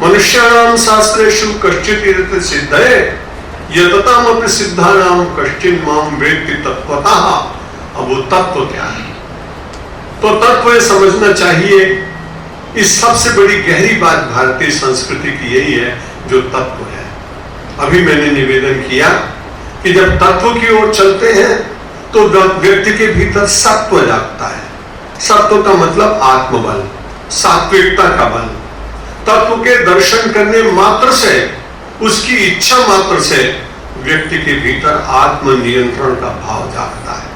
मनुष्याणाम शास्त्रेषु कश्चित् इति सिद्धये यततामपि सिद्धानाम कश्चिन् माम वेत्ति तत्वतः। अब वो तत्व क्या है? तो तत्व ये समझना चाहिए। इस सबसे बड़ी गहरी बात भारतीय संस्कृति की यही है, जो तत्व है। अभी मैंने निवेदन किया कि जब तत्व की ओर चलते हैं तो व्यक्ति के भीतर सत्व जागता है। सत्व का मतलब आत्मबल, सात्विकता का बल। तत्व के दर्शन करने मात्र से, उसकी इच्छा मात्र से व्यक्ति के भीतर आत्मनियंत्रण का भाव जागता है।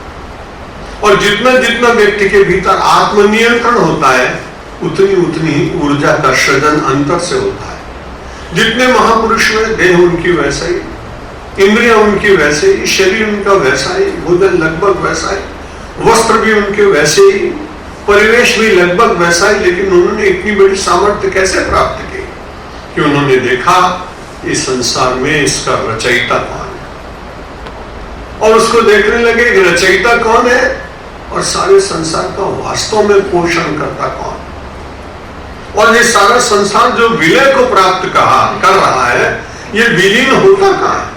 और जितना जितना व्यक्ति के भीतर आत्मनियंत्रण होता है, उतनी उतनी ही ऊर्जा का सृजन अंतर से होता है। जितने महापुरुष में देह उनकी वैसा ही, इंद्रियां उनकी वैसे ही, शरीर उनका वैसा ही, भोजन लगभग वैसा ही, वस्त्र भी उनके वैसे ही, परिवेश भी लगभग वैसा ही। लेकिन उन्होंने इतनी बड़ी सामर्थ्य कैसे प्राप्त की? कि उन्होंने देखा इस संसार में इसका रचयिता कौन है, और उसको देखने लगे कि रचयिता कौन है और सारे संसार का वास्तव में पोषण करता कौन। और ये सारा संसार जो विलय को प्राप्त कर रहा है, ये विलीन होता कहां है?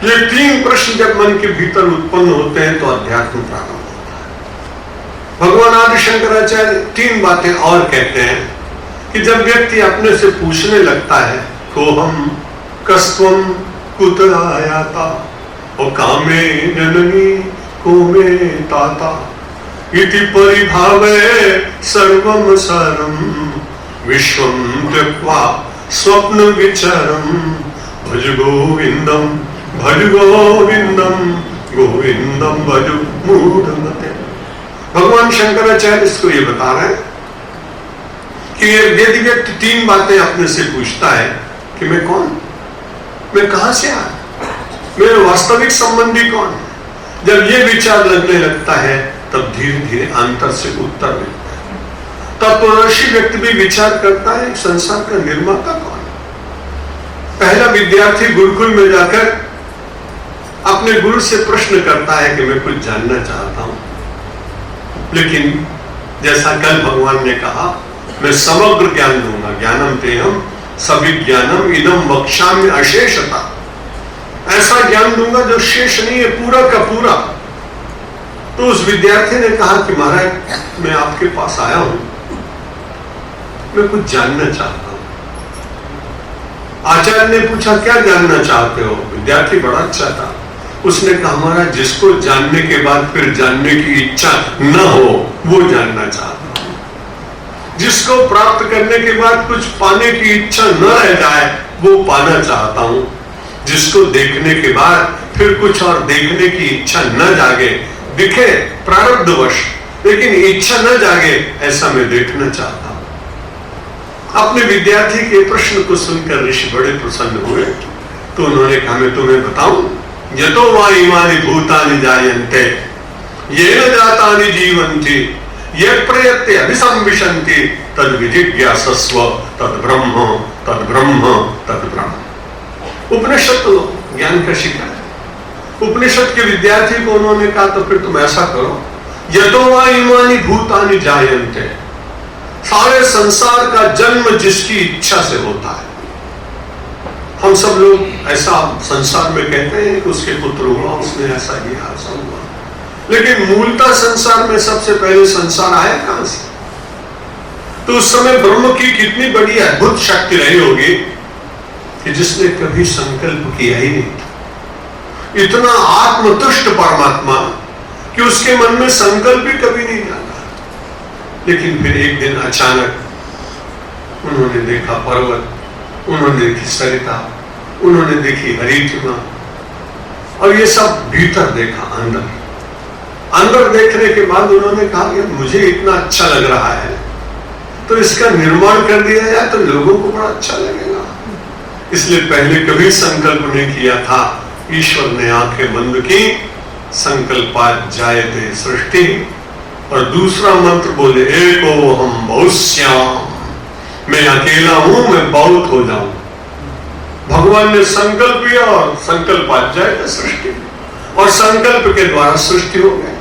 ये तीन प्रश्न जब मन के भीतर उत्पन्न होते हैं तो अध्यात्म प्रारंभ होता है। भगवान आदि शंकराचार्य तीन बातें और कहते हैं कि जब व्यक्ति अपने से पूछने लगता है, कोहम कस्त्वम कुत आयाता, ओ कामे जननी कोमे ताता, इति परिभावे सर्वम सरम विश्वम त्यक्त्वा स्वप्न विचरम, भज गोविंदम गोविंदम भज मूढ़मते। भगवान शंकराचार्य इसको ये बता रहे हैं कि यदि व्यक्ति तीन बातें अपने से पूछता है कि मैं कौन, मैं कहां से आया, मेरे वास्तविक संबंधी कौन है, जब ये विचार लगने लगता है तब धीरे धीरे अंतर से उत्तर मिलता है। तत्वदर्शी व्यक्ति भी विचार करता है संसार का निर्माता कौन है। पहला विद्यार्थी गुरुकुल में जाकर अपने गुरु से प्रश्न करता है कि मैं कुछ जानना चाहता हूं, लेकिन जैसा कल भगवान ने कहा, मैं समग्र ज्ञान दूंगा, ज्ञानम तेहम सविज्ञानम इदम वक्ष्यामि अशेषता। ऐसा ज्ञान दूंगा जो शेष नहीं है, पूरा का पूरा। तो उस विद्यार्थी ने कहा कि महाराज मैं आपके पास आया हूं, मैं कुछ जानना चाहता हूं। आचार्य ने पूछा क्या जानना चाहते हो? विद्यार्थी बड़ा अच्छा था, उसने कहा महाराज जिसको जानने के बाद फिर जानने की इच्छा न हो वो जानना चाहता हूं, जिसको प्राप्त करने के बाद कुछ पाने की इच्छा न रह जाए वो पाना चाहता हूं, जिसको देखने के बाद फिर कुछ और देखने की इच्छा न जागे, दिखे प्रारब्धवश लेकिन इच्छा न जागे, ऐसा मैं देखना चाहता हूं। अपने विद्यार्थी के प्रश्न को सुनकर ऋषि बड़े प्रसन्न हुए। तो उन्होंने कहा मैं तुम्हें बताऊं, यतो वा इमानि भूतानि जायन्ते येन जातानि जीवन्ति यत् प्रयत्ते अभिसंविशन्ति तद् विजिज्ञासस्व तद् ब्रह्म तद् ब्रह्म तद् ब्रह्म। उपनिषद तो ज्ञान का शिखर है। उपनिषद के विद्यार्थी को उन्होंने कहा तो फिर तुम ऐसा करो, यतो वा इमानि भूतानि जायन्ते, सारे संसार का जन्म जिसकी इच्छा से होता है। हम सब लोग ऐसा संसार में कहते हैं कि उसके पुत्र हुआ, उसने ऐसा किया, ऐसा हुआ, लेकिन मूलतः संसार में सबसे पहले संसार आया कहां से? तो उस समय ब्रह्म की कितनी बड़ी अद्भुत शक्ति रही होगी कि जिसने कभी संकल्प किया ही नहीं। इतना आत्मतुष्ट परमात्मा कि उसके मन में संकल्प भी कभी नहीं आता। लेकिन फिर एक दिन अचानक उन्होंने देखा पर्वत, उन्होंने देखी सरिता, उन्होंने देखी हरितिमा, और ये सब भीतर देखा, अंदर देखने के बाद उन्होंने कहा कि मुझे इतना अच्छा लग रहा है तो इसका निर्माण कर दिया जाए तो लोगों को बड़ा अच्छा लगेगा। इसलिए पहले कभी संकल्प नहीं किया था, ईश्वर ने आंखें बंद की, संकल्पात जायते सृष्टि, और दूसरा मंत्र बोले एको हम बहुश्याम, मैं अकेला हूं, मैं बहुत हो जाऊं। भगवान ने संकल्प किया और संकल्पात जायते सृष्टि, और संकल्प के द्वारा सृष्टि हो गई।